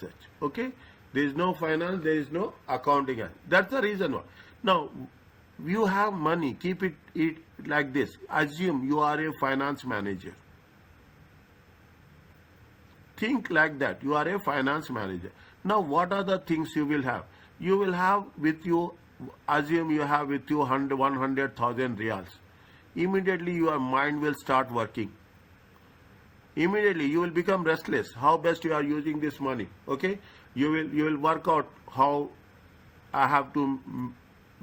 such. Okay, there is no finance, there is no accounting. That's the reason why. Now, you have money, keep it like this. Assume you are a finance manager. Think like that. You are a finance manager. Now, what are the things you will have? You will have with you, assume you have with you 100,000 reals. Immediately your mind will start working. Immediately you will become restless. How best you are using this money? Okay, you will work out how I have to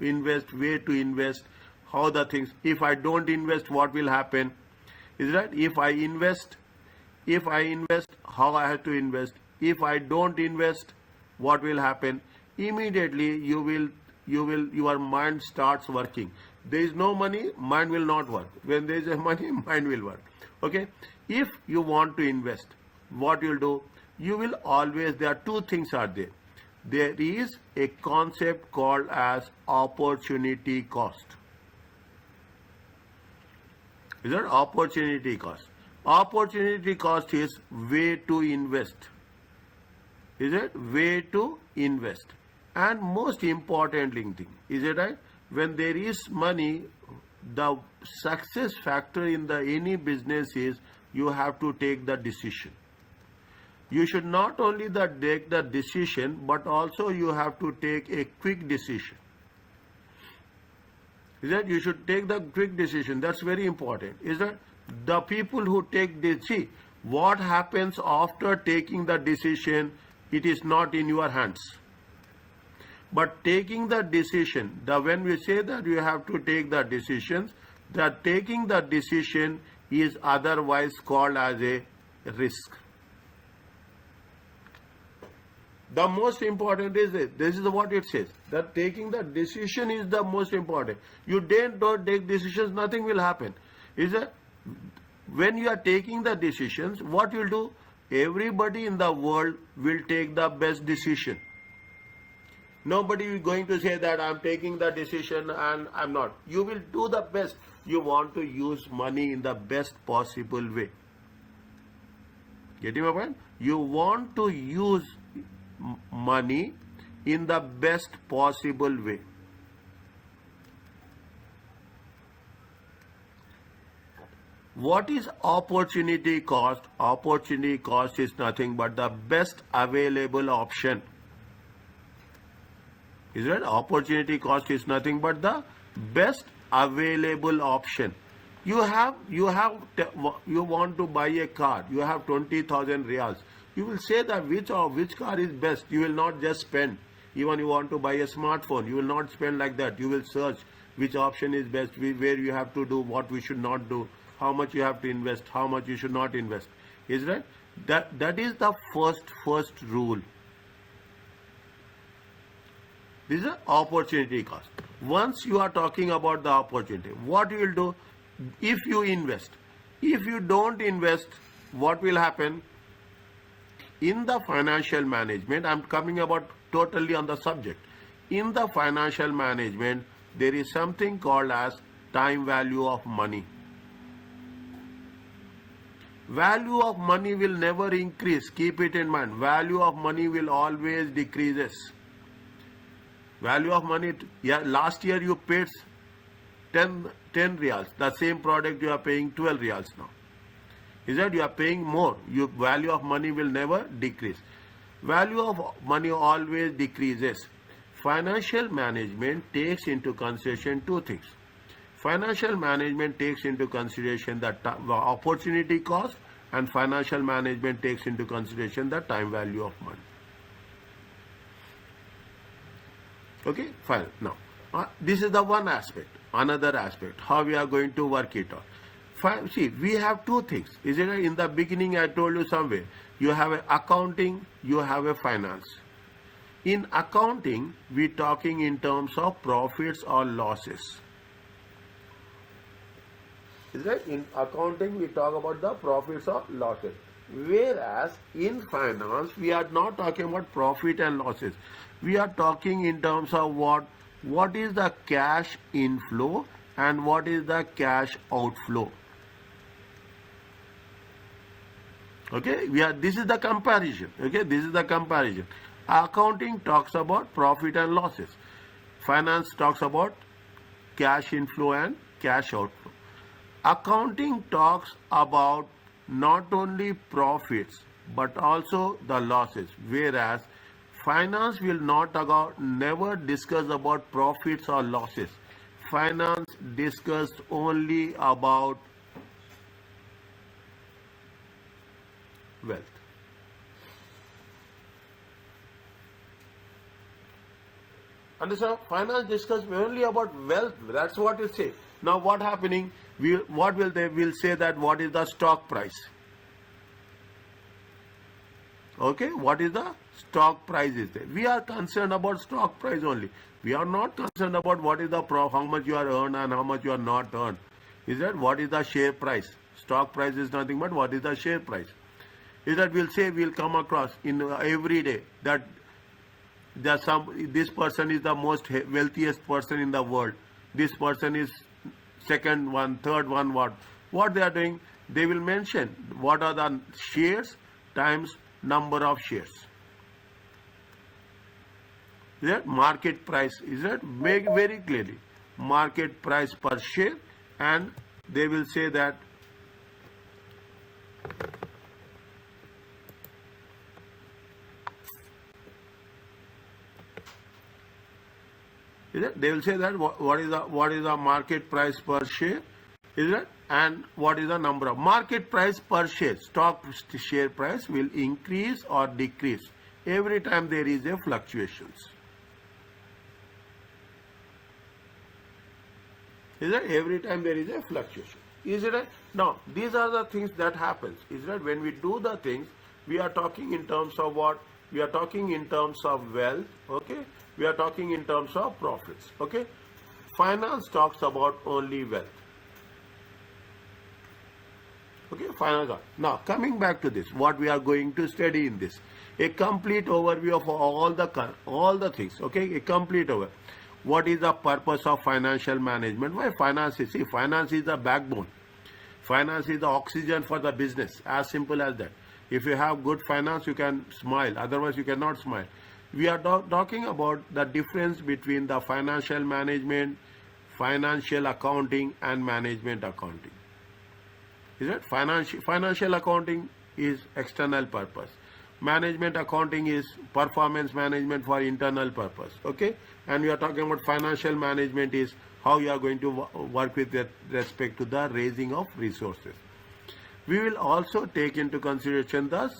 invest, where to invest, how the things. If I don't invest, what will happen? Is that if I invest, how I have to invest. If I don't invest, what will happen? Immediately your mind starts working. There is no money, mind will not work. When there is a money, mind will work. Okay. If you want to invest, what you'll do? You will always. There are two things are there. There is a concept called as opportunity cost. Is that opportunity cost? Opportunity cost is way to invest. Is it way to invest? And most importantly thing, is it right? When there is money, the success factor in the any business is you have to take the decision. You should not only take the decision, but also you have to take a quick decision. Is that you should take the quick decision. That's very important. Is that the people who take this, see what happens after taking the decision, it is not in your hands. But taking the decision, when we say that you have to take the decisions, that taking the decision is otherwise called as a risk. The most important is this is what it says, that taking the decision is the most important. You don't take decisions, nothing will happen. Is it? When you are taking the decisions, what you'll do? Everybody in the world will take the best decision. Nobody is going to say that I'm taking the decision and I'm not. You will do the best. You want to use money in the best possible way. Getting my point? You want to use money in the best possible way. What is opportunity cost? Opportunity cost is nothing but the best available option. Is that opportunity cost is nothing but the best available option. You want to buy a car. You have 20,000 reals. You will say that which car is best. You will not just spend. Even you want to buy a smartphone, you will not spend like that. You will search which option is best, where you have to do, what we should not do, how much you have to invest, how much you should not invest. Is that? That is the first rule. This is an opportunity cost. Once you are talking about the opportunity, what you will do if you invest? If you don't invest, what will happen? In the financial management, I'm coming about totally on the subject. In the financial management, there is something called as time value of money. Value of money will never increase. Keep it in mind. Value of money will always decreases. Value of money, last year you paid 10 reals. The same product you are paying 12 reals now. Is that you are paying more? Your value of money will never decrease. Value of money always decreases. Financial management takes into consideration two things. Financial management takes into consideration the opportunity cost, and financial management takes into consideration the time value of money. Okay, fine. Now, this is the one aspect. Another aspect, how we are going to work it out. Fine. See, we have two things. Is it? In the beginning, I told you somewhere. You have a accounting, you have a finance. In accounting, we talking in terms of profits or losses. Is that? In accounting, we talk about the profits or losses. Whereas in finance, we are not talking about profit and losses. We are talking in terms of what is the cash inflow and what is the cash outflow. Okay, this is the comparison. Okay, this is the comparison. Accounting talks about profit and losses. Finance talks about cash inflow and cash outflow. Accounting talks about not only profits but also the losses, whereas finance will never discuss about profits or losses. Finance discussed only about wealth. Understand? Finance discuss only about wealth. That's what it say. Now what happening? They will say that what is the stock price? Okay, what is the stock price is there? We are concerned about stock price only. We are not concerned about what is the how much you are earned and how much you are not earned. Is that what is the share price? Stock price is nothing but what is the share price? Is that we'll come across in every day that this person is the most wealthiest person in the world. This person is second one, third one. What they are doing? They will mention what are the shares times number of shares. Is that market price? Is that make very clearly market price per share, and they will say that they will say that what is the market price per share, is it, and what is the number of market price per share. Stock share price will increase or decrease every time there is a fluctuations. Is it every time there is a fluctuation? Is it right? Now these are the things that happens. Is that when we do the things, we are talking in terms of what? We are talking in terms of wealth. Okay. We are talking in terms of profits. Okay. Finance talks about only wealth. Okay. Finance. Now coming back to this, what we are going to study in this, a complete overview of all the things. Okay. A complete overview. What is the purpose of financial management? Why finance is? See, finance is the backbone. Finance is the oxygen for the business. As simple as that. If you have good finance, you can smile. Otherwise, you cannot smile. We are talking about the difference between the financial management, financial accounting, and management accounting. Is it? Financial accounting is external purpose. Management accounting is performance management for internal purpose. Okay, and we are talking about financial management is how you are going to work with respect to the raising of resources. We will also take into consideration the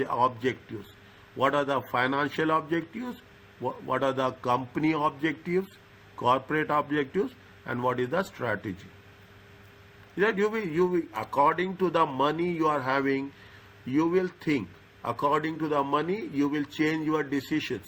objectives. What are the financial objectives? What are the company objectives, corporate objectives, and what is the strategy? That you will according to the money you are having, you will think. According to the money, you will change your decisions.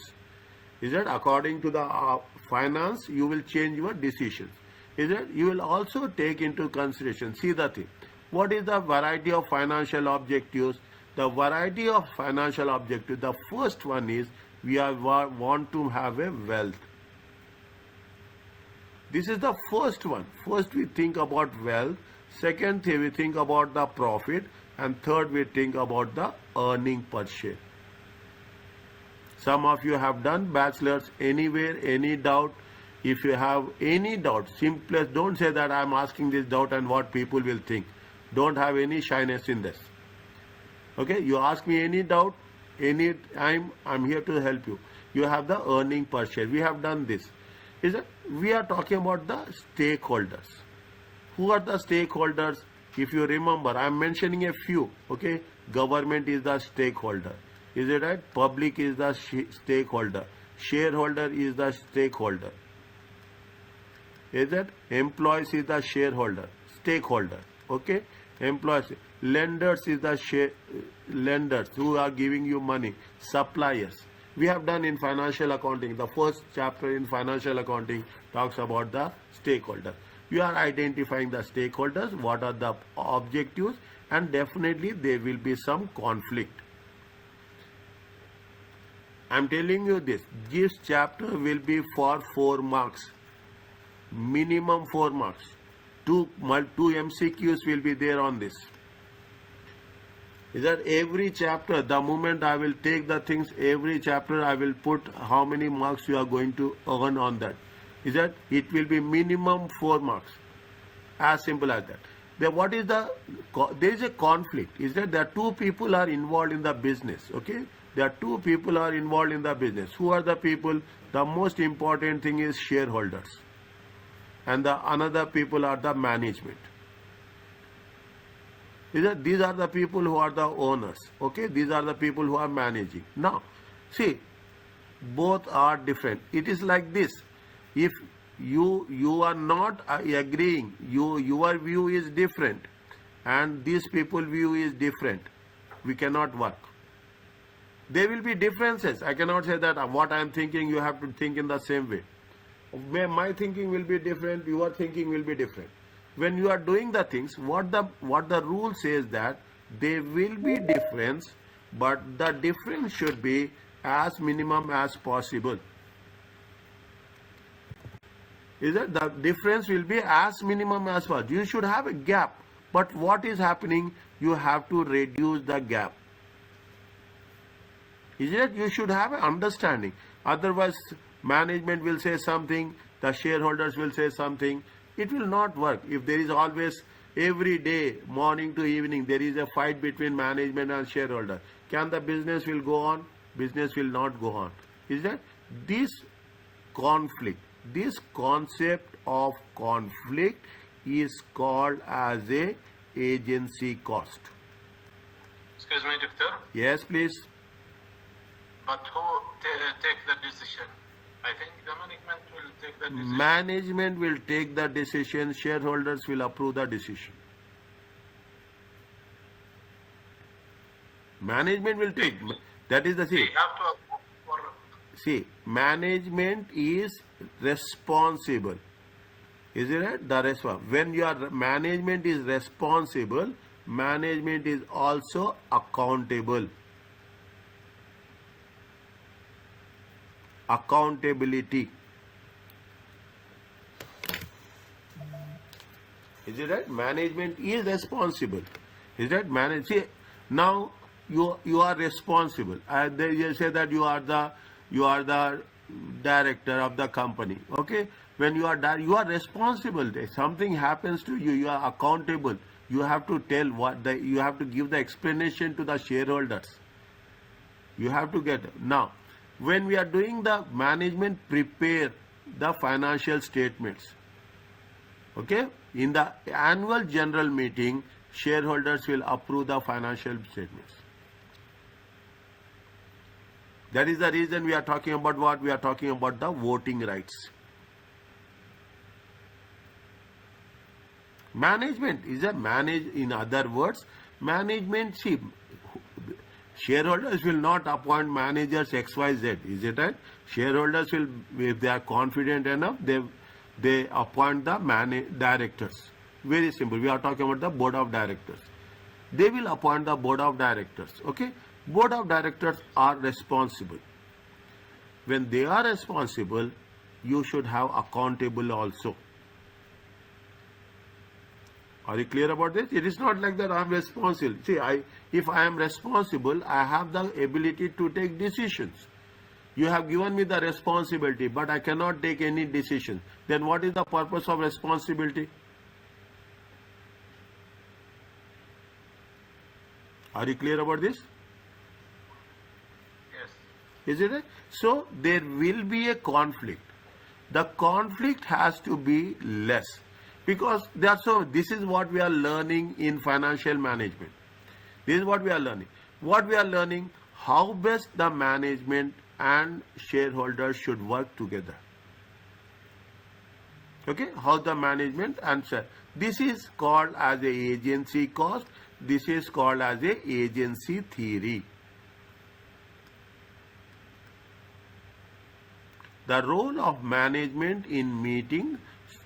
Is that according to the finance, you will change your decisions. Is that you will also take into consideration. See the thing. What is the variety of financial objectives? The variety of financial objectives. The first one is want to have a wealth. This is the first one. First we think about wealth. Second thing we think about the profit. And third, we think about the earning per share. Some of you have done bachelor's anywhere, any doubt. If you have any doubt, simplest, don't say that I am asking this doubt and what people will think. Don't have any shyness in this. Okay, you ask me any doubt, any time, I'm here to help you. You have the earning per share. We have done this. We are talking about the stakeholders. Who are the stakeholders? If you remember, I am mentioning a few. Okay, government is the stakeholder. Is it right? Public is the stakeholder. Shareholder is the stakeholder. Is it? Employees is the shareholder, stakeholder. Okay, employees. Lenders is the lenders who are giving you money. Suppliers. We have done in financial accounting. The first chapter in financial accounting talks about the stakeholder. You are identifying the stakeholders, what are the objectives, and definitely there will be some conflict. I am telling you this chapter will be for 4 marks, minimum 4 marks. Two MCQs will be there on this. Is that every chapter, the moment I will take the things, every chapter I will put how many marks you are going to earn on that. Is that it will be minimum 4 marks. As simple as that. Then what is there is a conflict. Is that there are two people are involved in the business. Okay? There are two people are involved in the business. Who are the people? The most important thing is shareholders. And the another people are the management. These are the people who are the owners. Okay, these are the people who are managing. Now, see, both are different. It is like this. If you are not agreeing, your view is different, and these people view is different, we cannot work. There will be differences. I cannot say that what I am thinking you have to think in the same way. My thinking will be different. Your thinking will be different. When you are doing the things, what the rule says that there will be difference, but the difference should be as minimum as possible. Is that the difference will be as minimum as possible? You should have a gap, but what is happening? You have to reduce the gap. Is it? You should have an understanding. Otherwise, management will say something, the shareholders will say something. It will not work. If there is always, every day, morning to evening, there is a fight between management and shareholder, can the business will go on? Business will not go on. Is that? This conflict, this concept of conflict is called as a agency cost. Excuse me, Doctor. Yes, please. But who take the decision? I think the management will take the decision. Management will take the decision, shareholders will approve the decision. Management will take. That is the thing. We have to approve for. See, management is responsible. Is it right? When your management is responsible, management is also accountable. Accountability. Is it right? Management is responsible. Is that see, now you are responsible. They say that you are the director of the company. Okay, when you are responsible. If something happens to you, you are accountable. You have to tell you have to give the explanation to the shareholders. You have to get now. When we are doing the management, prepare the financial statements. Okay, in the annual general meeting, shareholders will approve the financial statements. That is the reason we are talking about what? We are talking about the voting rights. Management is in other words, management, see, shareholders will not appoint managers XYZ, is it right? Shareholders will, if they are confident enough, they appoint the directors. Very simple. We are talking about the board of directors. They will appoint the board of directors. Okay? Board of directors are responsible. When they are responsible, you should have accountable also. Are you clear about this? It is not like that I am responsible. See, if I am responsible, I have the ability to take decisions. You have given me the responsibility, but I cannot take any decision. Then what is the purpose of responsibility? Are you clear about this? Yes. Is it? So there will be a conflict. The conflict has to be less. Because this is what we are learning in financial management. This is what we are learning. What we are learning, how best the management and shareholders should work together. Okay, how the management and this is called as a agency cost. This is called as a agency theory. The role of management in meeting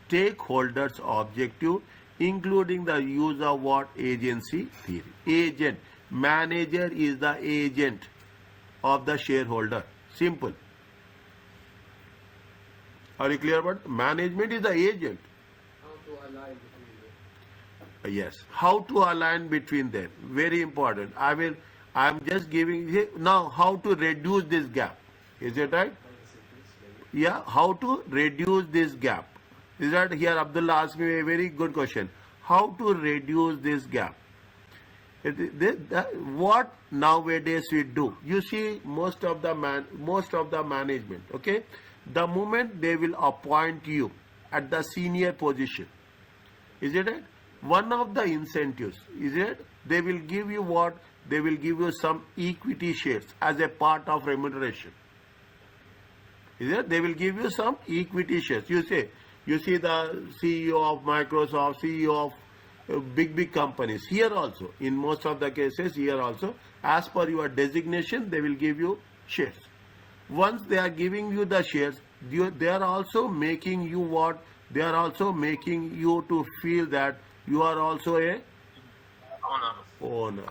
stakeholders' objective, including the use of what? Agency theory. Agent. Manager is the agent of the shareholder. Simple. Are you clear about it? Management is the agent. How to align Yes. How to align between them? Very important. I'm just giving you now how to reduce this gap. Is it right? Yeah. How to reduce this gap? Is that here? Abdullah asked me a very good question. How to reduce this gap? What nowadays we do? You see, most of the management. Okay, the moment they will appoint you at the senior position, is it right? One of the incentives, is it? They will give you what? They will give you some equity shares as a part of remuneration. Is it? They will give you some equity shares. You see the CEO of Microsoft, CEO of big companies. Here also, in most of the cases, here also, as per your designation, they will give you shares. Once they are giving you the shares, they are also making you what? They are also making you to feel that you are also a owner.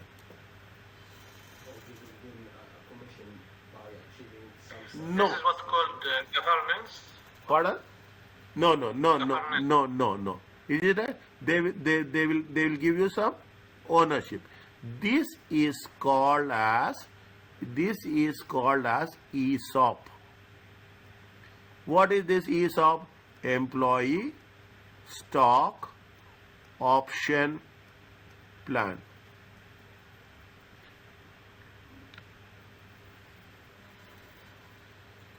No. This is what's called governance. Pardon? No. Is it right? They will give you some ownership. This is called as ESOP. What is this ESOP? Employee Stock Option Plan.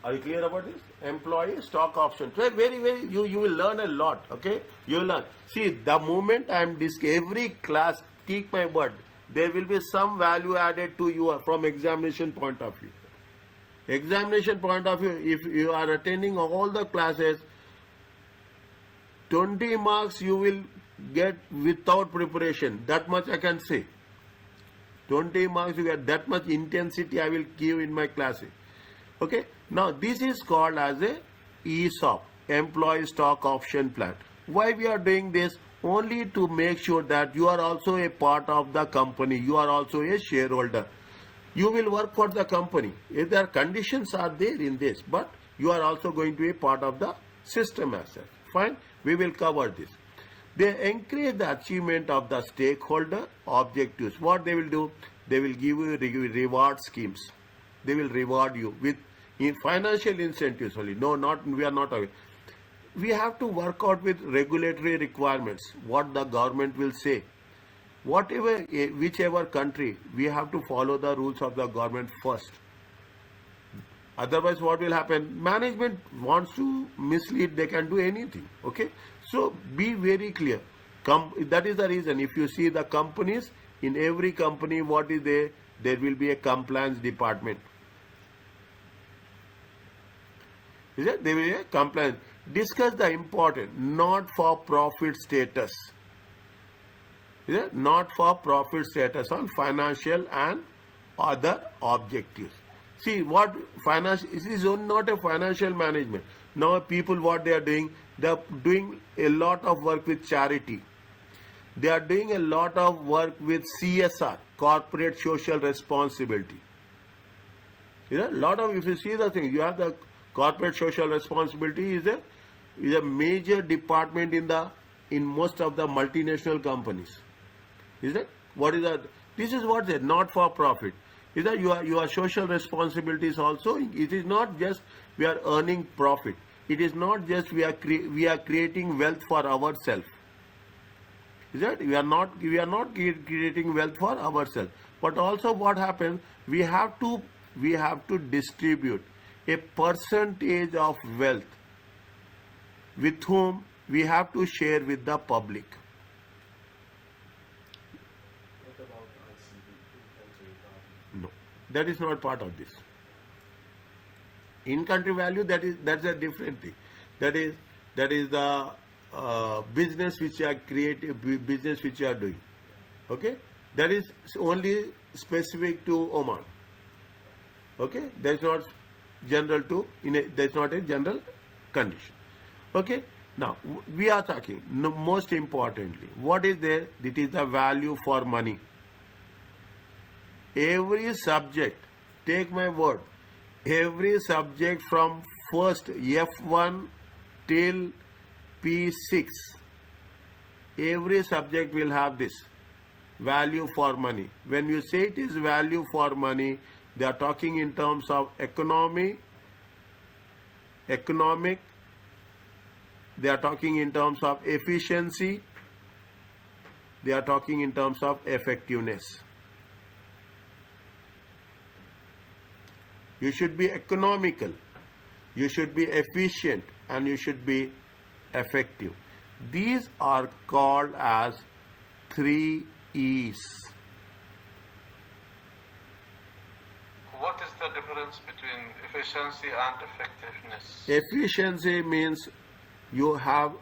Are you clear about this? Employee stock option. So very, you will learn a lot. Okay, you will learn. See, the moment every class, take my word, there will be some value added to you from examination point of view. Examination point of view, if you are attending all the classes, 20 marks you will get without preparation. That much I can say. 20 marks you get, that much intensity I will give in my classes. Okay. Now this is called as a ESOP, Employee Stock Option Plan. Why we are doing this? Only to make sure that you are also a part of the company. You are also a shareholder. You will work for the company. If there are conditions are there in this, but you are also going to be a part of the system as such. Fine. We will cover this. They encourage the achievement of the stakeholder objectives. What they will do? They will give you reward schemes. They will reward you with financial incentives only. No, we are not aware. We have to work out with regulatory requirements, what the government will say. Whichever country, we have to follow the rules of the government first. Otherwise, what will happen? Management wants to mislead, they can do anything. Okay? So, be very clear. That is the reason. If you see the companies, in every company, what is there? There will be a compliance department. Is it? There will be a compliance. Discuss the important not-for-profit status. Is it? Not-for-profit status on financial and other objectives. See what finance, this is not a financial management. Now people what they are doing a lot of work with charity. They are doing a lot of work with CSR, corporate social responsibility. You know, lot of, if you see the thing, you have the corporate social responsibility is a major department in most of the multinational companies. Is it? What is that? This is what they not for profit. Is that your social responsibilities also? It is not just we are earning profit. It is not just we are creating wealth for ourselves. Is that? We are not creating wealth for ourselves. But also what happens? We have to distribute a percentage of wealth with whom we have to share with the public. What about ICB, in-country value? No, that is not part of this. In-country value, that's a different thing. That is the business which you are business which you are doing. Okay, that is only specific to Oman. Okay, that's not general to that's not a general condition. Okay, now we are talking most importantly, what is there? It is the value for money. Every subject, take my word, every subject from first F1 till P6, Every subject will have this value for money. When you say it is value for money, they are talking in terms of economic, they are talking in terms of efficiency, they are talking in terms of effectiveness. You should be economical, you should be efficient, and you should be effective. These are called as 3 E's. What is the difference between efficiency and effectiveness? Efficiency means you have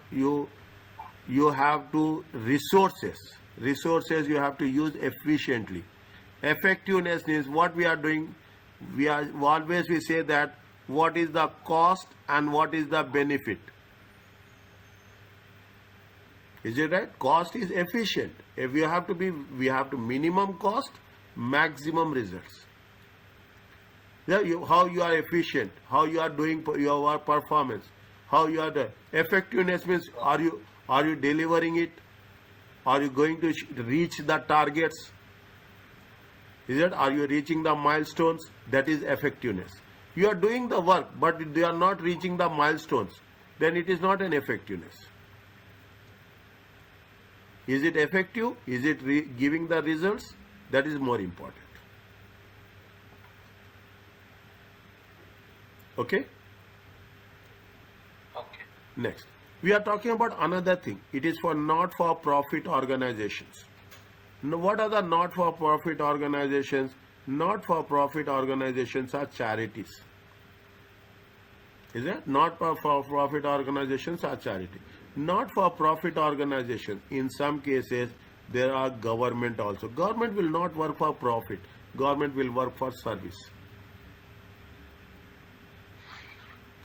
to resources you have to use efficiently. Effectiveness means what we are doing. We say that what is the cost and what is the benefit. Is it right? Cost is efficient. If we have to minimum cost, maximum results. How you are efficient, how you are doing your performance, how you are the effectiveness means are you delivering it? Are you going to reach the targets? Is it? Are you reaching the milestones? That is effectiveness. You are doing the work, but they are not reaching the milestones. Then it is not an effectiveness. Is it effective? Is it giving the results? That is more important. Okay? Okay. Next. We are talking about another thing. It is for not-for-profit organizations. Now, what are the not-for-profit organizations? Not-for-profit organizations are charities. Is it? Not-for-profit organizations are charity. Not-for-profit organizations, in some cases, there are government also. Government will not work for profit. Government will work for service.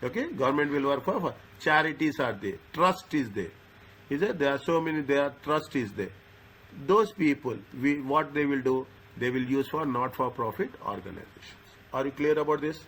Okay? Government will work for charities are there. Trust is there. Is it? There are so many, trust is there. Those people, what they will do, they will use for not-for-profit organizations. Are you clear about this?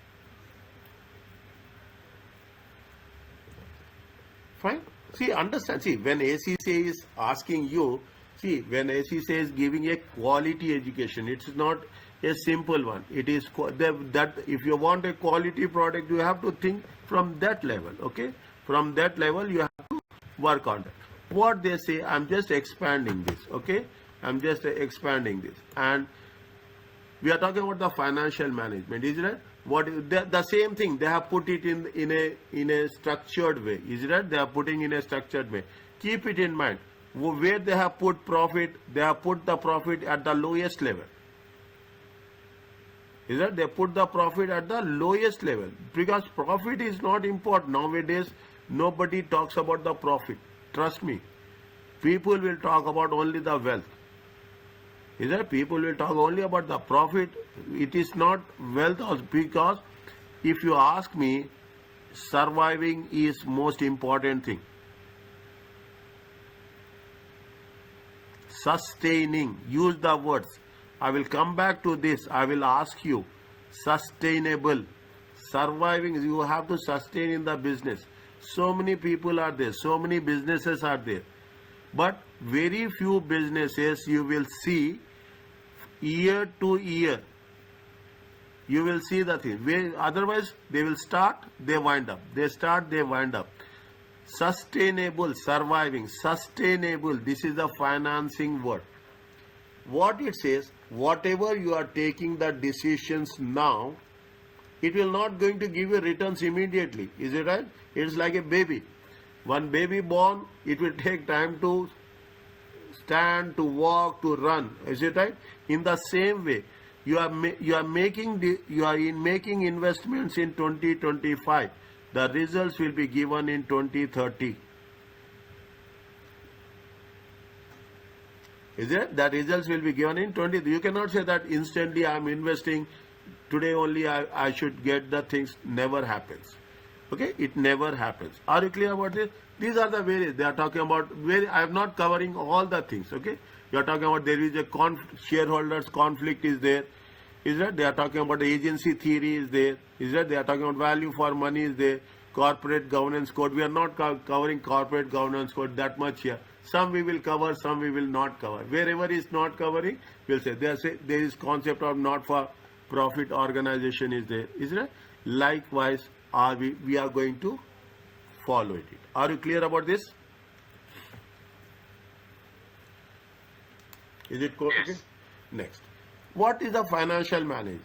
Fine. See, understand. See, when ACCA is asking you, when ACCA is giving a quality education, it's not a simple one. It is that if you want a quality product, you have to think from that level. Okay, from that level you have to work on that. What they say, I'm just expanding this. Okay, I'm just expanding this, and we are talking about the financial management. Is it right? The same thing they have put it in a structured way. Is it right? They are putting in a structured way. Keep it in mind. Where they have put profit, they have put the profit at the lowest level. Is that they put the profit at the lowest level, because profit is not important nowadays. Nobody talks about the profit. Trust me, people will talk about only the wealth. Is that people will talk only about the profit? It is not wealth also, because if you ask me, surviving is most important thing. Sustaining, use the words. I will come back to this. I will ask you, sustainable, surviving, you have to sustain in the business. So many people are there, so many businesses are there, but very few businesses you will see year to year. You will see the thing. Otherwise, they will start, they wind up. They start, they wind up. Sustainable, surviving, sustainable. This is the financing word. What it says, whatever you are taking the decisions now, it will not going to give you returns immediately. Is it right? It's like a baby. One baby born, it will take time to stand, to walk, to run. Is it right? In the same way, you are making investments in 2025. The results will be given in 2030. Is it? The results will be given in 20. You cannot say that instantly I am investing, today only I should get the things. Never happens. Okay? It never happens. Are you clear about this? These are the various. They are talking about, I am not covering all the things. Okay? You are talking about there is a shareholders conflict is there. Is that? They are talking about the agency theory is there. Is that? They are talking about value for money is there. Corporate governance code. We are not covering corporate governance code that much here. Some we will cover, some we will not cover. Wherever is not covering, we'll say there is concept of not for profit organization is there, isn't it? Likewise, we are going to follow it. Are you clear about this? Is it Yes. okay? Next. What is the financial management?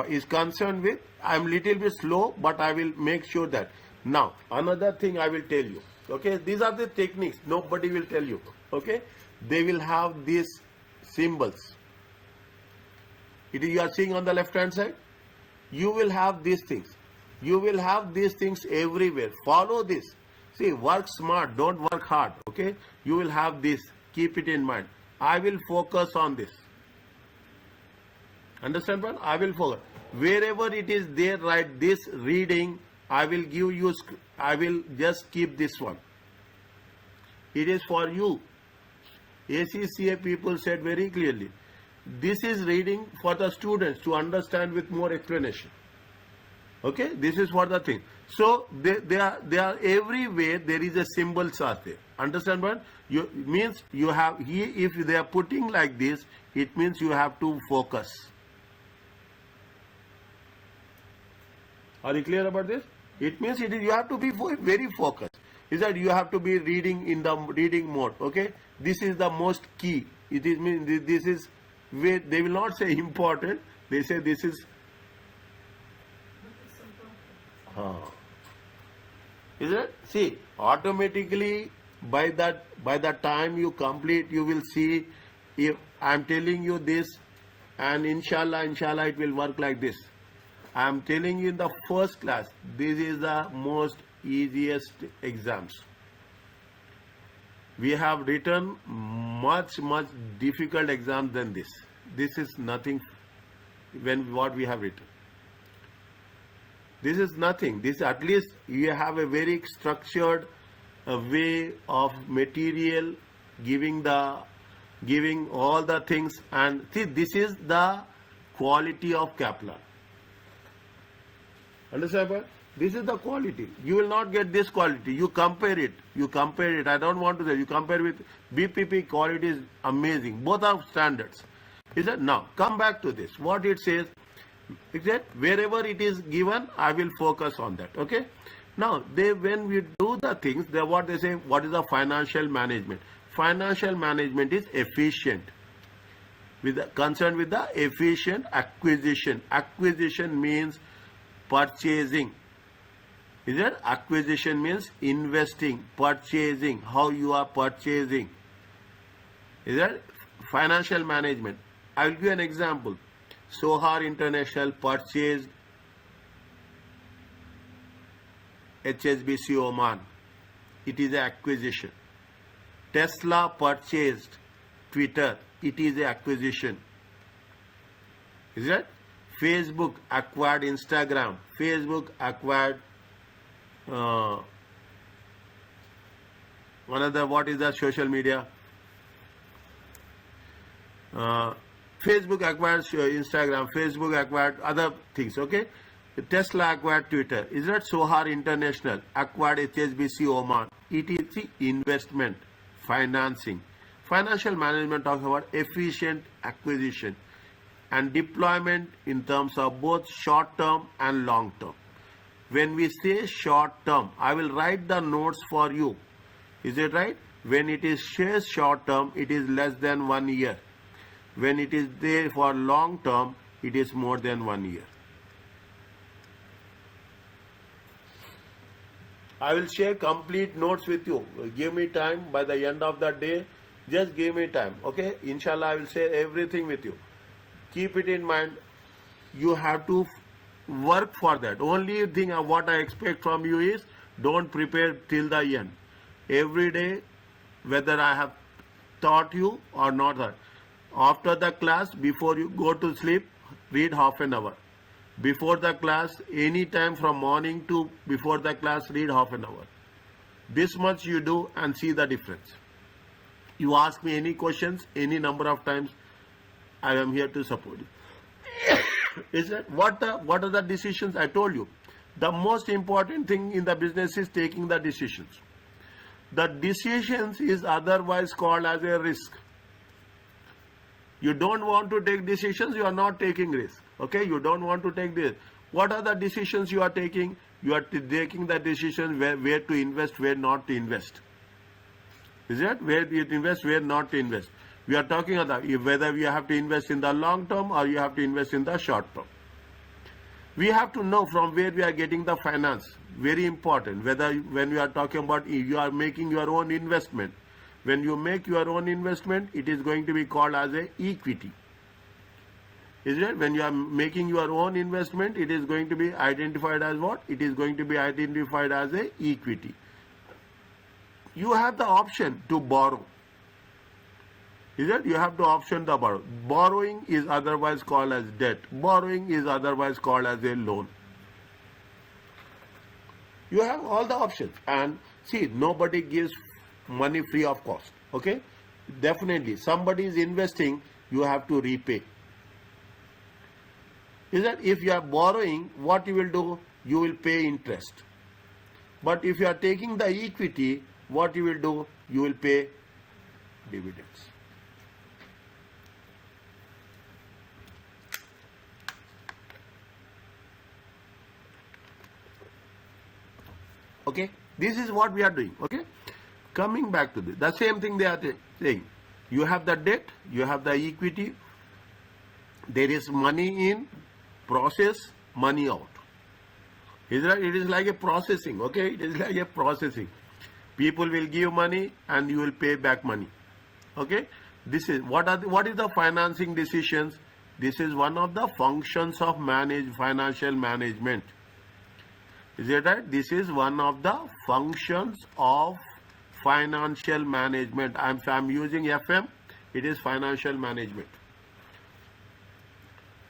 Is concerned with, I'm little bit slow, but I will make sure that. Now, another thing I will tell you. Okay, these are the techniques. Nobody will tell you. Okay, they will have these symbols. You are seeing on the left hand side. You will have these things. You will have these things everywhere. Follow this. See, work smart. Don't work hard. Okay, you will have this. Keep it in mind. I will focus on this. Understand, man? I will focus. Wherever it is there, write this reading. I will give you, I will just keep this one. It is for you. ACCA people said very clearly, this is reading for the students to understand with more explanation. Okay, this is for the thing. So they are everywhere. There is a symbol are there. Understand, man? Means you have here. If they are putting like this, it means you have to focus. Are you clear about this? It means you have to be very focused. Is that you have to be reading in the reading mode. Okay, this is the most key. It is mean this is where they will not say important. They say this is. Is it? See, automatically by the time you complete, you will see. If I am telling you this, and inshallah it will work like this. I am telling you in the first class, this is the most easiest exams. We have written much difficult exams than this. This is nothing what we have written. This is nothing. This at least you have a very structured way of material, giving all the things, and see, this is the quality of Kaplan. Understand, but this is the quality. You will not get this quality. You compare it. I don't want to say. You compare with BPP, quality is amazing. Both are standards. Is that now? Come back to this. What it says. Is that wherever it is given, I will focus on that. Okay. Now when we do the things, what they say. What is the financial management? Financial management is efficient. Concerned with the efficient acquisition. Acquisition means purchasing. Is it? Acquisition means investing, purchasing, how you are purchasing. Is that financial management? I will give you an example. Sohar International purchased HSBC Oman. It is an acquisition. Tesla purchased Twitter. It is an acquisition. Is it? Facebook acquired Instagram. Facebook acquired what is the social media? Facebook acquired Instagram. Facebook acquired other things. Okay. Tesla acquired Twitter. Is that Sohar International acquired HSBC Oman? It is the investment, financing. Financial management talks about efficient acquisition and deployment in terms of both short term and long term. When we say short term, I will write the notes for you. Is it right? When it is short term, it is less than 1 year. When it is there for long term, it is more than 1 year. I will share complete notes with you. Give me time by the end of the day. Just give me time. Okay? Inshallah, I will share everything with you. Keep it in mind. You have to work for that. Only thing what I expect from you is don't prepare till the end. Every day, whether I have taught you or not. After the class, before you go to sleep, read half an hour. Before the class, any time from morning to before the class, read half an hour. This much you do and see the difference. You ask me any questions, any number of times, I am here to support you. Is that what are the decisions? I told you. The most important thing in the business is taking the decisions. The decisions is otherwise called as a risk. You don't want to take decisions, you are not taking risk. Okay, you don't want to take this. What are the decisions you are taking? You are taking the decisions where to invest, where not to invest. Is it? Where to invest, where not to invest. We are talking about whether you have to invest in the long term or you have to invest in the short term. We have to know from where we are getting the finance. Very important. Whether when we are talking about you are making your own investment. When you make your own investment, it is going to be called as a equity. Is it? When you are making your own investment, it is going to be identified as what? It is going to be identified as a equity. You have the option to borrow. Is it? You have the option to borrow. Borrowing is otherwise called as debt. Borrowing is otherwise called as a loan. You have all the options. And see, nobody gives money free of cost. Okay? Definitely. Somebody is investing, you have to repay. Is that if you are borrowing, what you will do? You will pay interest. But if you are taking the equity, what you will do? You will pay dividends. Okay, this is what we are doing. Okay, coming back to this, the same thing they are saying. You have the debt, you have the equity, there is money in, process, money out. Is that? It is like a processing. Okay, it is like a processing. People will give money and you will pay back money. Okay, this is what is the financing decisions? This is one of the functions of financial management. Is it right? This is one of the functions of financial management. I'm using FM. It is financial management.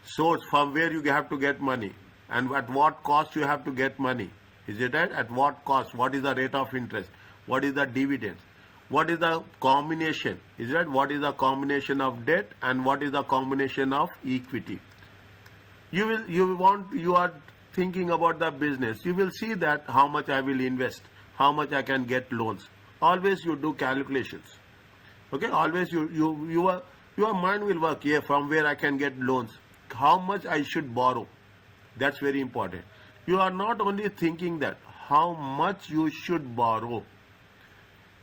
Source, from where you have to get money and at what cost you have to get money. Is it right? At what cost? What is the rate of interest? What is the dividends? What is the combination? Is it right? What is the combination of debt and what is the combination of equity? You are thinking about the business. You will see that how much I will invest, how much I can get loans. Always you do calculations. Okay, always your mind will work here from where I can get loans, how much I should borrow. That's very important. You are not only thinking that how much you should borrow.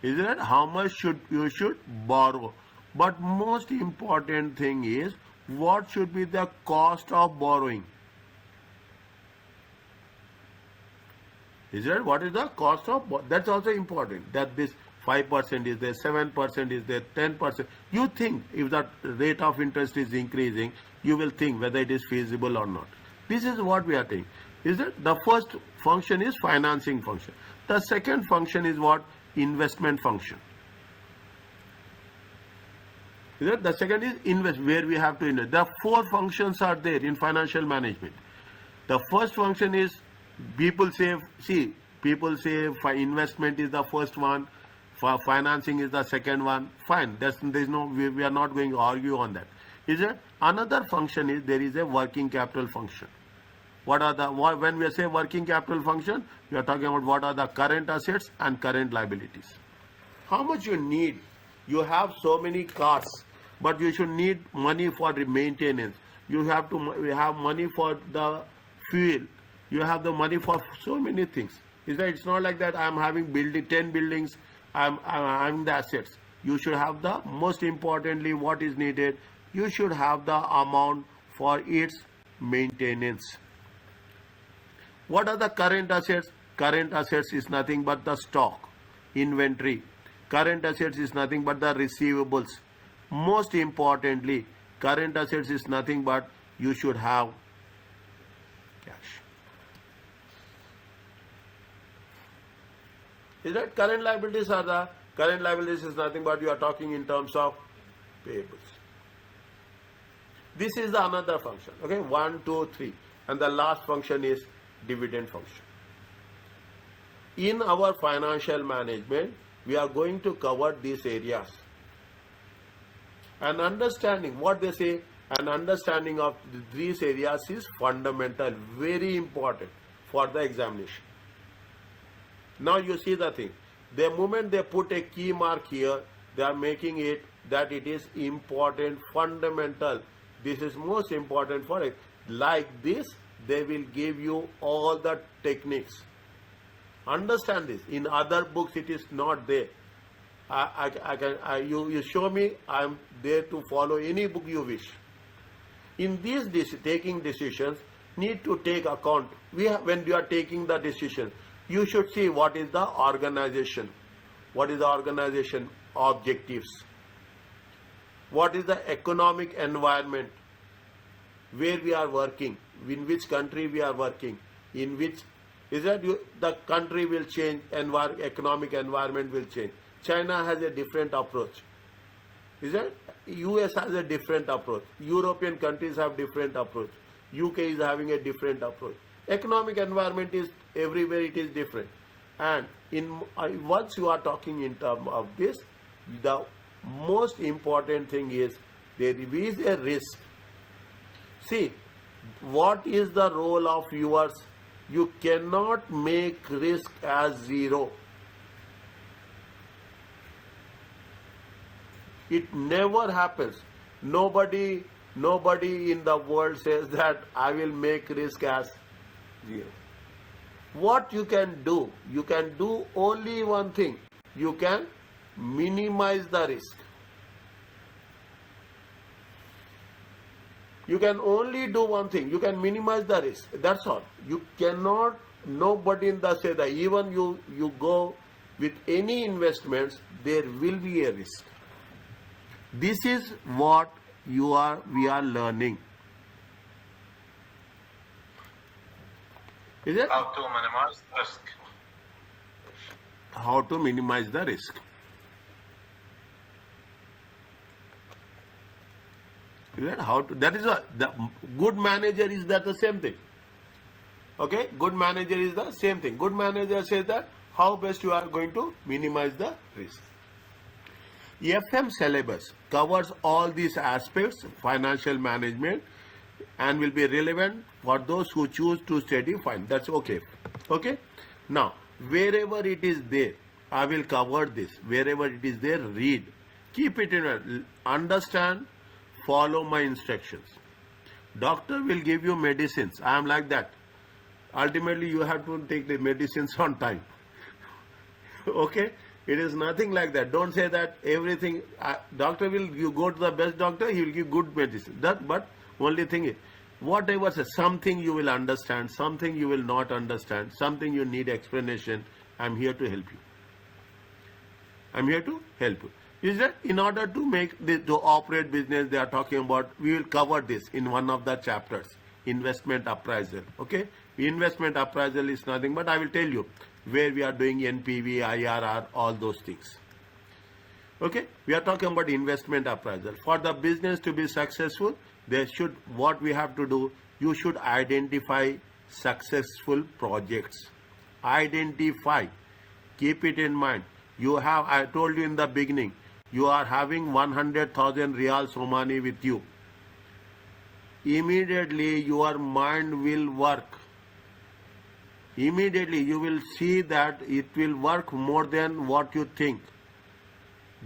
Is it? How much you should borrow. But most important thing is what should be the cost of borrowing. Is it? What is the cost of borrowing? That's also important. That this 5% is there, 7% is there, 10%. You think if the rate of interest is increasing, you will think whether it is feasible or not. This is what we are saying. Is it? The first function is financing function. The second function is what? Investment function. Is it? The second is invest, where we have to invest. The four functions are there in financial management. The first function is people say investment is the first one, financing is the second one. Fine, we are not going to argue on that. Is it? Another function is there is a working capital function. When we say working capital function, we are talking about what are the current assets and current liabilities. How much you need? You have so many cars, but you should need money for the maintenance. You have money for the fuel. You have the money for so many things. It's not like that I am having 10 buildings, I'm having the assets. You should have the, most importantly, what is needed, you should have the amount for its maintenance. What are the current assets? Current assets is nothing but the stock, inventory. Current assets is nothing but the receivables. Most importantly, current assets is nothing but you should have cash. Is that current liabilities are the current liabilities is nothing but you are talking in terms of payables. This is the another function. Okay, 1, 2, 3, and the last function is dividend function. In our financial management, we are going to cover these areas. And understanding what they say, an understanding of these areas is fundamental, very important for the examination. Now you see the thing. The moment they put a key mark here, they are making it that it is important, fundamental. This is most important for it. Like this, they will give you all the techniques. Understand this. In other books, it is not there. You show me, I am there to follow any book you wish. In these taking decisions, need to take account. When you are taking the decision, you should see what is the organization. What is the organization objectives? What is the economic environment? Where we are working? In which country we are working? In which is that the country will change, economic environment will change. China has a different approach. Is that US has a different approach. European countries have different approach. UK is having a different approach. Economic environment is everywhere, it is different. And once you are talking in terms of this, the most important thing is there is a risk. See, what is the role of yours? You cannot make risk as zero. It never happens. Nobody in the world says that I will make risk as zero. What you can do only one thing. You can minimize the risk. You can only do one thing. You can minimize the risk. That's all. You cannot, nobody in the say that even you go with any investments, there will be a risk. This is what we are learning. Is it? How to minimize risk. How to minimize the risk. Is that how to? That is the good manager is that the same thing. Okay, good manager is the same thing. Good manager says that how best you are going to minimize the risk. FM syllabus covers all these aspects, financial management, and will be relevant for those who choose to study fine. That's okay. Okay. Now, wherever it is there, I will cover this. Wherever it is there, read. Keep it in understand, follow my instructions. Doctor will give you medicines. I am like that. Ultimately, you have to take the medicines on time. Okay. It is nothing like that. Don't say that everything, doctor will, you go to the best doctor, he will give good medicine. But only thing is, whatever, something you will understand, something you will not understand, something you need explanation, I am here to help you. I am here to help you. Is that in order to make this, to operate business, they are talking about, we will cover this in one of the chapters, investment appraisal. Okay? Investment appraisal is nothing, but I will tell you where we are doing NPV, IRR, all those things. Okay, we are talking about investment appraisal. For the business to be successful, what we have to do, you should identify successful projects. Identify, keep it in mind. I told you in the beginning, you are having 100,000 Riyal Somani with you. Immediately your mind will work. Immediately you will see that it will work more than what you think.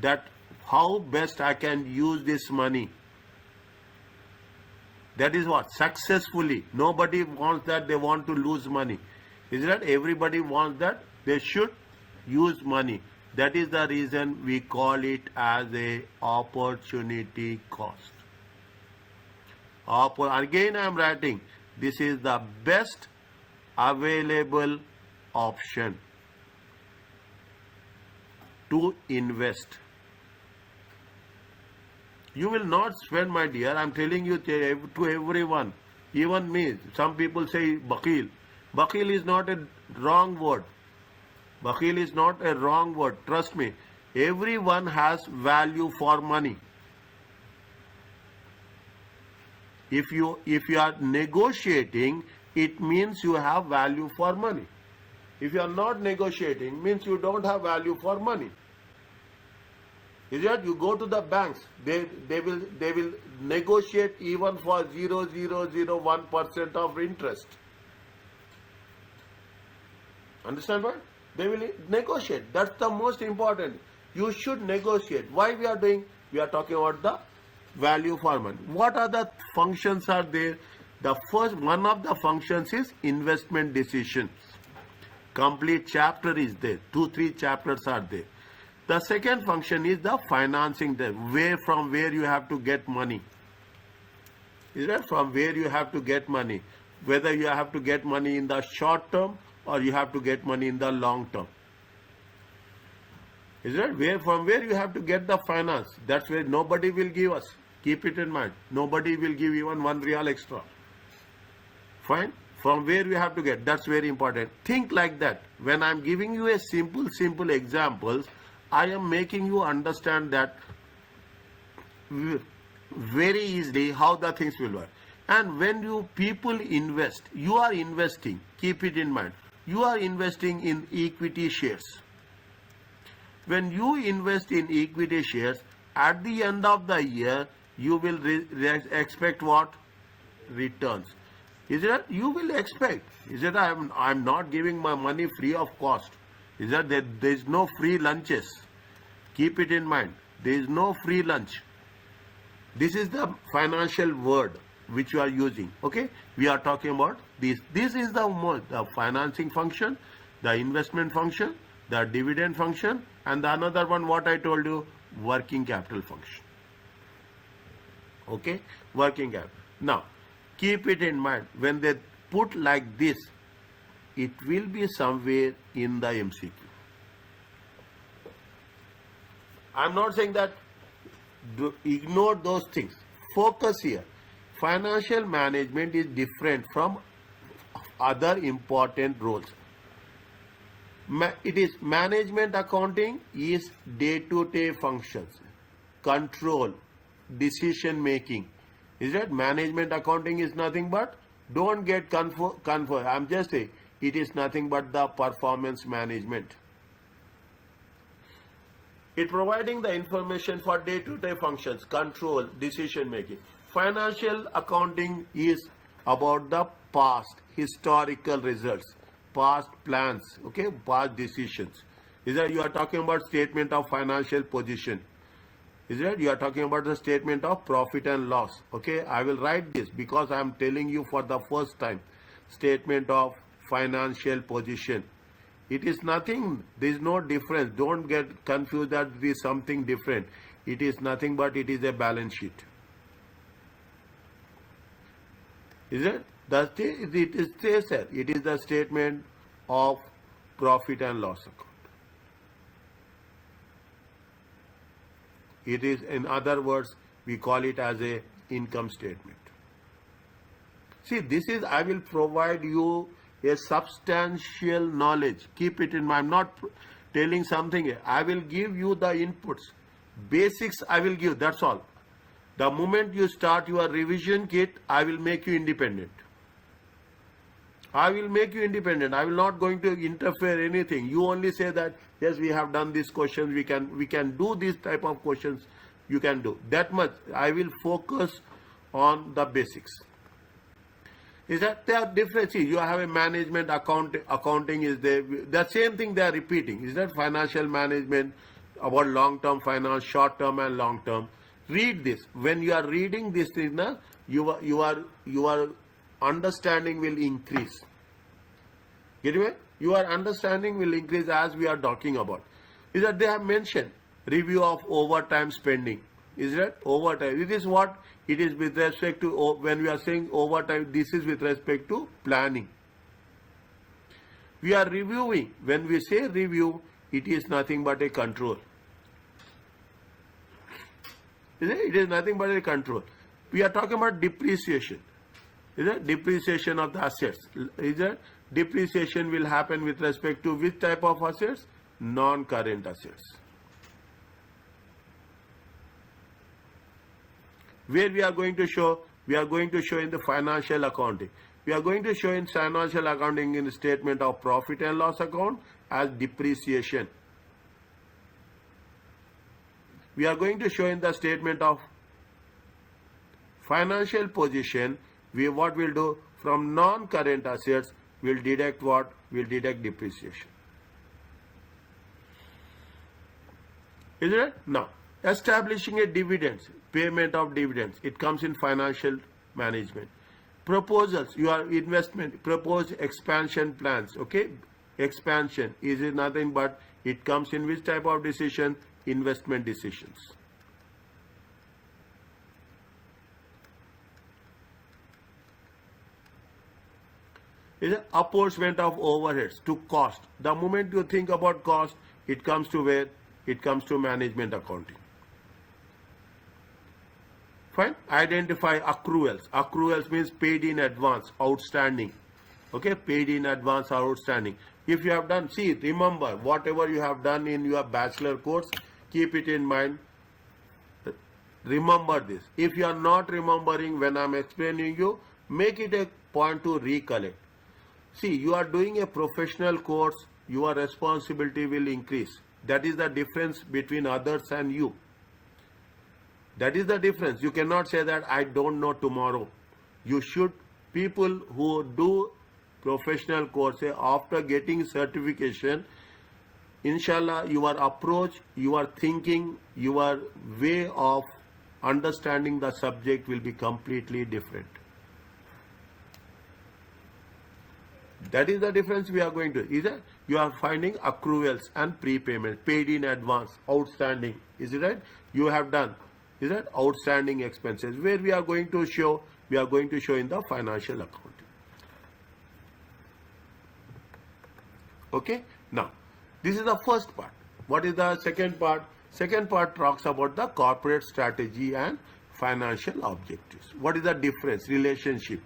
That how best I can use this money. That is what? Successfully. Nobody wants that they want to lose money. Is that everybody wants that they should use money. That is the reason we call it as a opportunity cost. Again I am writing, this is the best available option to invest. You will not spend, my dear. I am telling you to everyone, even me. Some people say bakhil. Bakhil is not a wrong word. Bakhil is not a wrong word. Trust me. Everyone has value for money. If you are negotiating, it means you have value for money. If you are not negotiating, means you don't have value for money. Is that you go to the banks, they will negotiate even for 0.0001% of interest. Understand what? They will negotiate. That's the most important. You should negotiate. Why we are doing? We are talking about the value for money. What are the functions are there? The first one of the functions is investment decisions. Complete chapter is there. 2-3 chapters are there. The second function is the financing. From where you have to get money. Is that from where you have to get money? Whether you have to get money in the short term or you have to get money in the long term. Is that from where you have to get the finance? That's where nobody will give us. Keep it in mind. Nobody will give even 1 real extra. Fine? From where you have to get. That's very important. Think like that. When I'm giving you a simple examples, I am making you understand that very easily how the things will work. And when you people invest, you are investing. Keep it in mind. You are investing in equity shares. When you invest in equity shares, at the end of the year, you will expect what? Returns. Is it? You will expect. Is it? I'm not giving my money free of cost. Is that there is no free lunches? Keep it in mind. There is no free lunch. This is the financial word which you are using. Okay, we are talking about this. This is the financing function, the investment function, the dividend function, and the another one what I told you, working capital function. Okay, working capital. Now, keep it in mind when they put like this, it will be somewhere in the MCQ. I'm not saying that ignore those things. Focus here. Financial management is different from other important roles. It is management accounting is day-to-day functions, control, decision making. Is that management accounting is nothing but, don't get confused. I'm just saying it is nothing but the performance management. It providing the information for day-to-day functions, control, decision making. Financial accounting is about the past, historical results, past plans, okay, past decisions. Is that you are talking about statement of financial position? Is that you are talking about the statement of profit and loss? Okay, I will write this because I am telling you for the first time. Statement of financial position. It is nothing, there is no difference. Don't get confused that it is something different. It is nothing but it is a balance sheet. Is it? It is the statement of profit and loss account. It is, in other words, we call it as a income statement. See, this is, I will provide you a substantial knowledge. Keep it in mind. I'm not telling something. I will give you the inputs. Basics I will give, that's all. The moment you start your revision kit, I will make you independent. I will make you independent. I will not going to interfere anything. You only say that, yes, we have done these questions. We can do this type of questions. You can do that much. I will focus on the basics. Is that they are different? See, you have a management accounting is there. The same thing they are repeating. Is that financial management about long-term finance, short-term and long-term? Read this. When you are reading this thing, your understanding will increase. Get me? Your understanding will increase as we are talking about. Is that they have mentioned review of overtime spending. Is that overtime? It is what? It is with respect to, when we are saying overtime, this is with respect to planning. We are reviewing. When we say review, it is nothing but a control. It is nothing but a control. We are talking about depreciation. Is it? Depreciation of the assets. Is it? Depreciation will happen with respect to which type of assets? Non-current assets. Where we are going to show? We are going to show in the financial accounting. We are going to show in financial accounting in the statement of profit and loss account as depreciation. We are going to show in the statement of financial position, what we'll do from non-current assets, we'll deduct what? We'll deduct depreciation. Isn't it? Now, establishing a dividends, payment of dividends, it comes in financial management. Proposals, your investment, propose expansion plans, okay? Expansion is nothing but it comes in which type of decision? Investment decisions. Is an apportionment of overheads to cost. The moment you think about cost, it comes to where? It comes to management accounting. Fine. Identify accruals. Accruals means paid in advance, outstanding. Okay, paid in advance or outstanding. If you have done, see, remember, whatever you have done in your bachelor course, keep it in mind. Remember this. If you are not remembering when I am explaining you, make it a point to recollect. See, you are doing a professional course, your responsibility will increase. That is the difference between others and you. That is the difference. You cannot say that I don't know tomorrow. You should, people who do professional courses after getting certification, inshallah, your approach, your thinking, your way of understanding the subject will be completely different. That is the difference we are going to. Is that you are finding accruals and prepayment, paid in advance, outstanding. Is it right? You have done. Is that outstanding expenses? Where we are going to show, we are going to show in the financial accounting. Okay. Now, this is the first part. What is the second part? Second part talks about the corporate strategy and financial objectives. What is the difference? Relationship.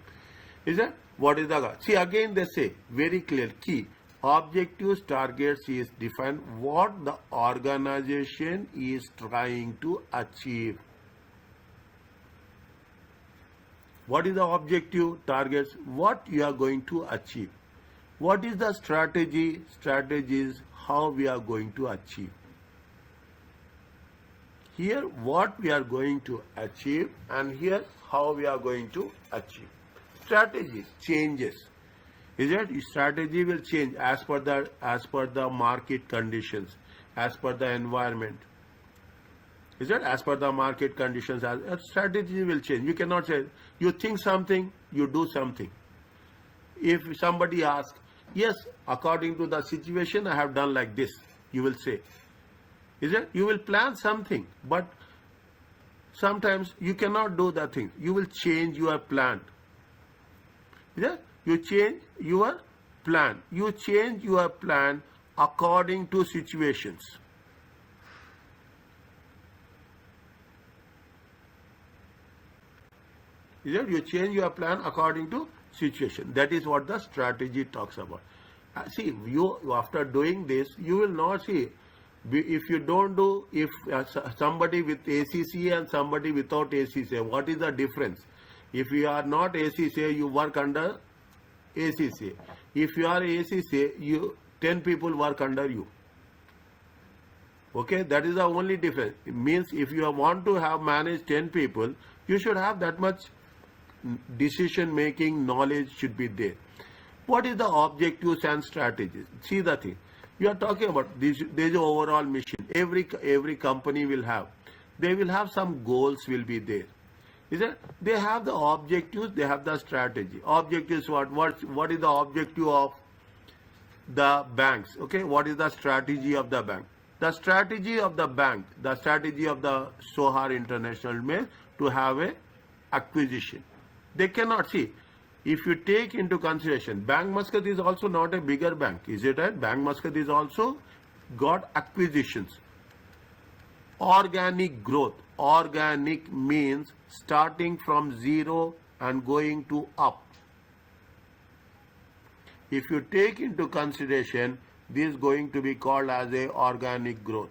Is that? What is the, see again they say very clear key objectives targets is defined what the organization is trying to achieve. What is the objective targets? What you are going to achieve. What is the strategy? Strategies how we are going to achieve. Here what we are going to achieve and here how we are going to achieve. Strategy changes. Is it? Strategy will change as per the market conditions, as per the environment. Is it? As per the market conditions, strategy will change. You cannot say you think something, you do something. If somebody asks, yes, according to the situation, I have done like this, you will say. Is it? You will plan something, but sometimes you cannot do that thing. You will change your plan. Yeah? You change your plan. You change your plan according to situations. Is it? You change your plan according to situation. That is what the strategy talks about. See, you after doing this, you will not see. If you don't do, if somebody with ACCA and somebody without ACCA, what is the difference? If you are not ACCA, you work under ACCA. If you are ACCA, 10 people work under you. Okay, that is the only difference. It means if you want to have managed 10 people, you should have that much decision making knowledge should be there. What is the objectives and strategies? See the thing. You are talking about this. There is an overall mission. Every company will have. They will have some goals will be there. Is it? They have the objectives, they have the strategy. Objectives what? What is the objective of the banks? Okay, what is the strategy of the bank? The strategy of the bank, the strategy of the Sohar International means to have a acquisition. They cannot see. If you take into consideration, Bank Muscat is also not a bigger bank, is it right? Bank Muscat is also got acquisitions. Organic growth. Organic means starting from zero and going to up. If you take into consideration, this is going to be called as a organic growth.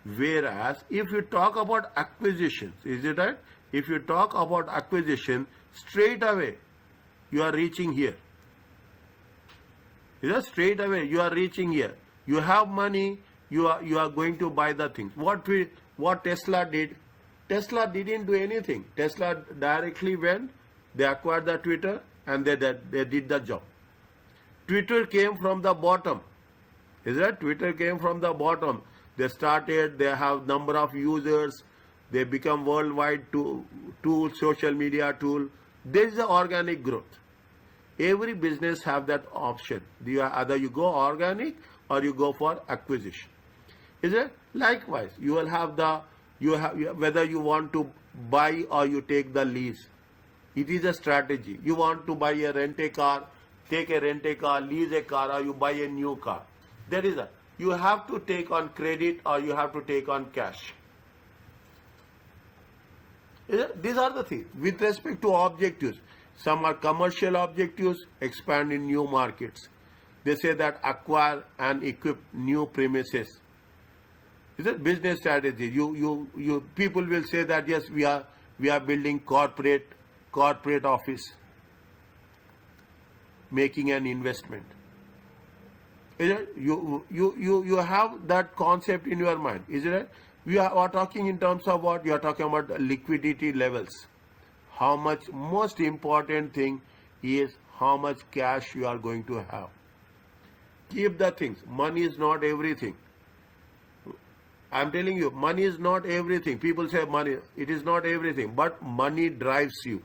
Whereas if you talk about acquisitions, is it right? If you talk about acquisition, straight away you are reaching here. Is it? Straight away you are reaching here. You have money, you are going to buy the things. What Tesla did? Tesla didn't do anything. Tesla directly went, they acquired the Twitter and they did the job. Twitter came from the bottom. Is that Twitter came from the bottom? They started, they have number of users, they become worldwide tool, social media tool. There is the organic growth. Every business have that option. Either you go organic or you go for acquisition. Is it? Likewise, you will have whether you want to buy or you take the lease. It is a strategy. You want to buy a rent-a-car, take a rent-a-car, lease a car, or you buy a new car. That is you have to take on credit or you have to take on cash. These are the things. With respect to objectives, some are commercial objectives, expand in new markets. They say that acquire and equip new premises. Is it business strategy? You people will say that yes, we are building corporate office, making an investment. Is it? You have that concept in your mind. Is it? We are talking in terms of what? You are talking about liquidity levels. How much, most important thing is how much cash you are going to have. Keep the things. Money is not everything. I'm telling you, money is not everything. People say money, it is not everything, but money drives you.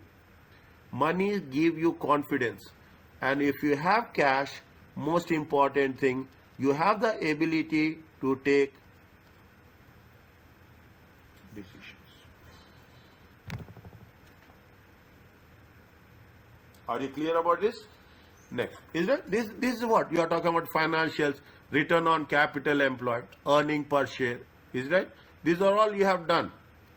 Money gives you confidence. And if you have cash, most important thing, you have the ability to take decisions. Are you clear about this? Next. Is that this is what you are talking about? Financials, return on capital employed, earning per share. Is right? These are all you have done.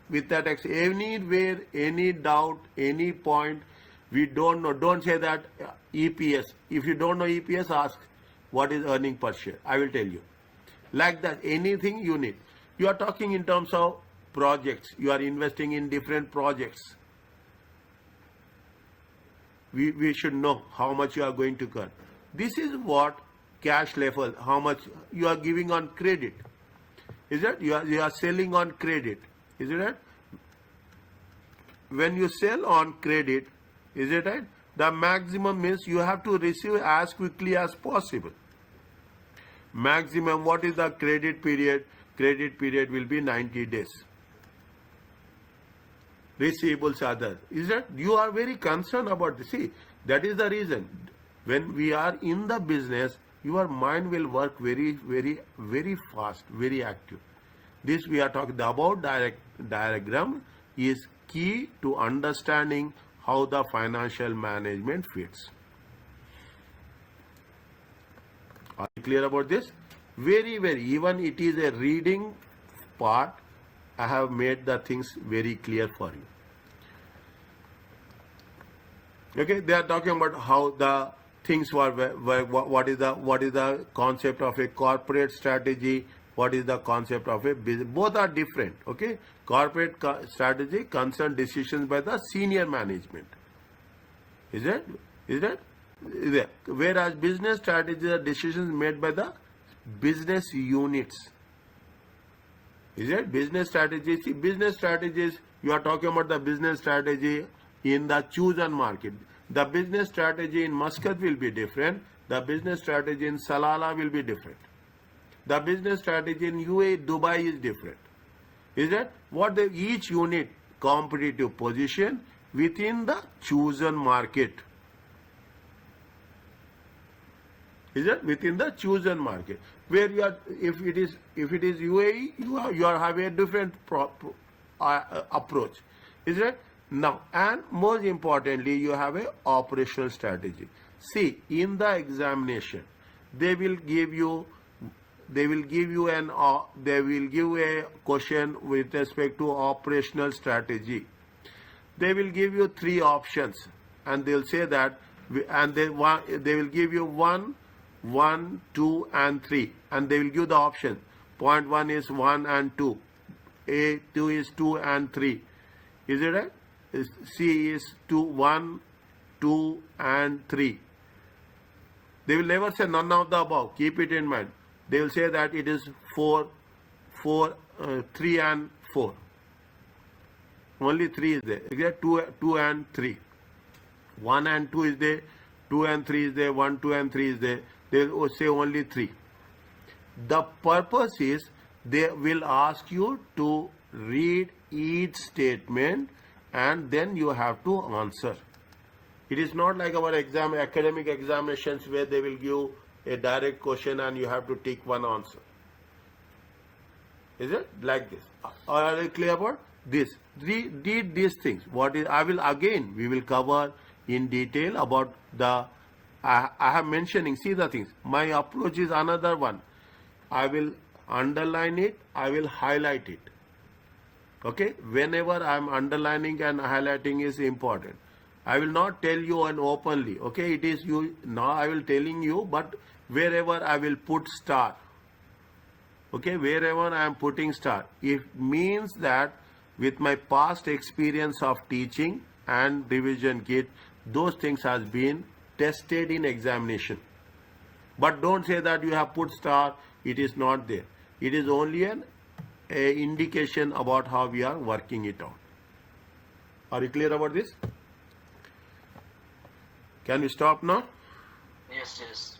With that, anywhere, any doubt, any point, we don't know. Don't say that EPS. If you don't know EPS, ask what is earning per share. I will tell you. Like that, anything you need. You are talking in terms of projects. You are investing in different projects. We should know how much you are going to earn. This is what cash level, how much you are giving on credit. Is that you are selling on credit? Is it right? When you sell on credit, is it right? The maximum means you have to receive as quickly as possible. Maximum, what is the credit period? Credit period will be 90 days. Receivables are there. Is that you are very concerned about this? See, that is the reason. When we are in the business, your mind will work very, very, very fast, very active. This we are talking about diagram is key to understanding how the financial management fits. Are you clear about this? Very, very, even it is a reading part, I have made the things very clear for you. Okay, they are talking about how the things were what is the concept of a corporate strategy, what is the concept of a business. Both are different. Okay, corporate strategy concern decisions by the senior management. Is that whereas business strategy are decisions made by the business units. Is it? Business strategy. See, business strategies, you are talking about the business strategy in the chosen market. The business strategy in Muscat will be different. The business strategy in Salalah will be different. The business strategy in UAE, Dubai is different. Is that what each unit competitive position within the chosen market? Is that within the chosen market where you are? If it is UAE, you are having a different approach. Is it? Now, and most importantly, you have a operational strategy. See, in the examination, they will give you a question with respect to operational strategy. They will give you 3 options, and they'll say that, and they will give you 1, 2, and 3, and they will give the option. Point 1 is 1 and 2. A2 is 2 and 3. Is it right? C is 2, 1, 2, and 3. They will never say none of the above. Keep it in mind. They will say that it is 3 and 4. Only 3 is there. Okay? 2 and 3. 1 and 2 is there. 2 and 3 is there. 1, 2, and 3 is there. They will say only 3. The purpose is they will ask you to read each statement and then you have to answer. It is not like our academic examinations where they will give a direct question and you have to take one answer. Is it like this? Are you clear about this? Read these things. We will cover in detail about the, I have mentioning, see the things. My approach is another one. I will underline it, I will highlight it. Okay, whenever I am underlining and highlighting is important. I will not tell you and openly. Okay, it is you now. I will telling you, but wherever I will put star. Okay, wherever I am putting star, it means that with my past experience of teaching and revision kit, those things has been tested in examination. But don't say that you have put star. It is not there. It is only an indication about how we are working it out. Are you clear about this? Can we stop now? Yes, yes.